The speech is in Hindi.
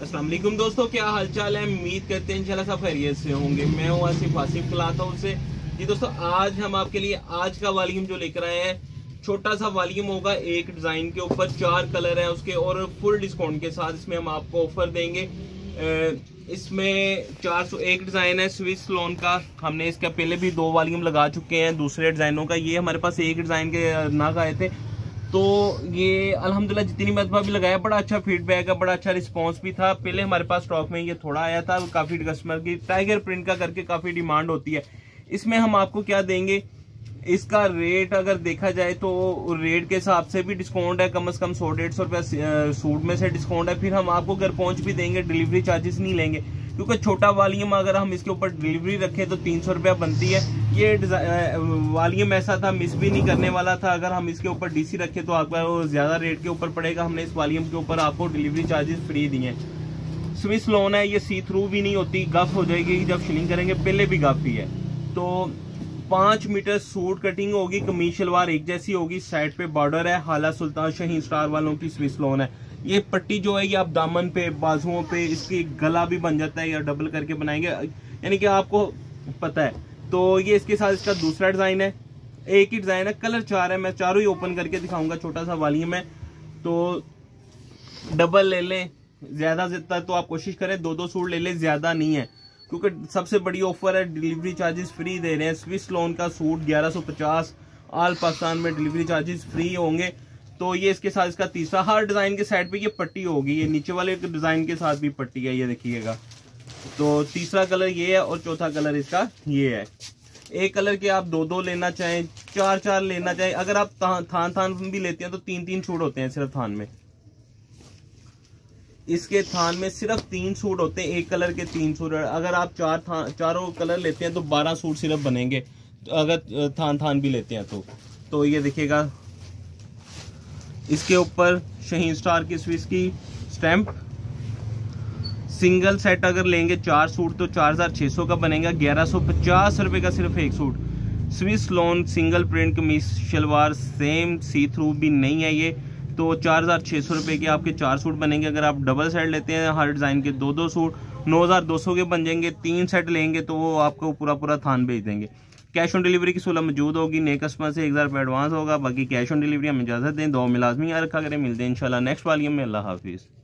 अस्सलाम वालेकुम दोस्तों, क्या हालचाल है। उम्मीद करते हैं इंशाल्लाह सब खैरियत से होंगे। मैं हूँ आसिफ आसिफ कलाता हूँ से जी। दोस्तों आज हम आपके लिए आज का वॉल्यूम जो लेकर आए हैं, छोटा सा वॉल्यूम होगा। एक डिजाइन के ऊपर 4 कलर है उसके और फुल डिस्काउंट के साथ इसमें हम आपको ऑफर देंगे। इसमें 401 डिजाइन है स्विस लोन का। हमने इसका पहले भी 2 वॉल्यूम लगा चुके हैं दूसरे डिजाइनों का। ये हमारे पास एक डिजाइन के नाग आए थे, तो ये अल्हम्दुलिल्लाह जितनी मरतबा भी लगाया बड़ा अच्छा फीडबैक है, बड़ा अच्छा रिस्पांस भी था। पहले हमारे पास स्टॉक में ये थोड़ा आया था, काफी कस्टमर की टाइगर प्रिंट का करके काफी डिमांड होती है। इसमें हम आपको क्या देंगे, इसका रेट अगर देखा जाए तो रेट के हिसाब से भी डिस्काउंट है, कम से कम 100-150 रुपया सूट में से डिस्काउंट है। फिर हम आपको घर पहुंच भी देंगे, डिलीवरी चार्जेस नहीं लेंगे, क्योंकि छोटा वॉल्यूम अगर हम इसके ऊपर डिलीवरी रखें तो 300 रुपया बनती है। ये वॉल्यूम ऐसा था, मिस भी नहीं करने वाला था। अगर हम इसके ऊपर डीसी रखें तो आपको ज्यादा रेट के ऊपर पड़ेगा। हमने इस वॉल्यूम के ऊपर आपको डिलीवरी चार्जेस फ्री दिए हैं। स्विस लोन है, ये सी थ्रू भी नहीं होती, गफ हो जाएगी जब शिलिंग करेंगे, पहले भी गफ ही है। तो 5 मीटर सूट कटिंग होगी, कमीज शलवार एक जैसी होगी, साइड पे बॉर्डर है, हाला सुल्तान शाहीन स्टार वालों की स्विस लोन है। ये पट्टी जो है ये आप दामन पे, बाजुओं पे, इसकी गला भी बन जाता है या डबल करके बनाएंगे, यानी कि आपको पता है। तो ये इसके साथ इसका दूसरा डिजाइन है। एक ही डिजाइन है, कलर 4 है, मैं चारों ही ओपन करके दिखाऊंगा। छोटा सा वॉल्यूम है तो डबल ले लें, ज्यादा तो आप कोशिश करें 2-2 सूट ले लें, ज्यादा नहीं है, क्योंकि सबसे बड़ी ऑफर है, डिलीवरी चार्जेस फ्री दे रहे हैं। स्विस लोन का सूट 1150, ऑल पाकिस्तान में डिलीवरी चार्जेस फ्री होंगे। तो ये इसके साथ इसका तीसरा, हर डिजाइन के साइड पे ये पट्टी होगी, ये नीचे वाले डिजाइन के साथ भी पट्टी है, ये देखिएगा। तो तीसरा कलर ये है और चौथा कलर इसका ये है। एक कलर के आप 2-2 लेना चाहें, 4-4 लेना चाहें। अगर आप थान भी लेते हैं तो 3-3 सूट होते हैं सिर्फ थान में। इसके थान में सिर्फ 3 सूट होते हैं, एक कलर के 3 सूट। अगर आप चारों कलर लेते हैं तो 12 सूट सिर्फ बनेंगे, तो अगर थान भी लेते हैं तो ये देखिएगा, इसके ऊपर शाहीन स्टार की स्विस की स्टैंप। सिंगल सेट अगर लेंगे 4 सूट तो 4600 का बनेगा, 1150 रुपए का सिर्फ एक suit. Swiss loan single print कमीज शलवार, सेम सी थ्रू भी नहीं है ये, तो 4600 रुपए के आपके 4 सूट बनेंगे। अगर आप डबल सेट लेते हैं हर डिजाइन के 2-2 सूट, 9200 के बन जाएंगे। 3 सेट लेंगे तो वो आपको पूरा थान भेज देंगे। कैश ऑन डिलीवरी की सहूलत मौजूद होगी, नए कस्टमर से 1000 रुपये एडवांस होगा, बाकी कैश ऑन डिलीवरी हम इजाजत दें। 2 में लाजमी रखा करें। मिलते हैं इंशाल्लाह नेक्स्ट वॉल्यूम में। अल्लाह हाफिज़।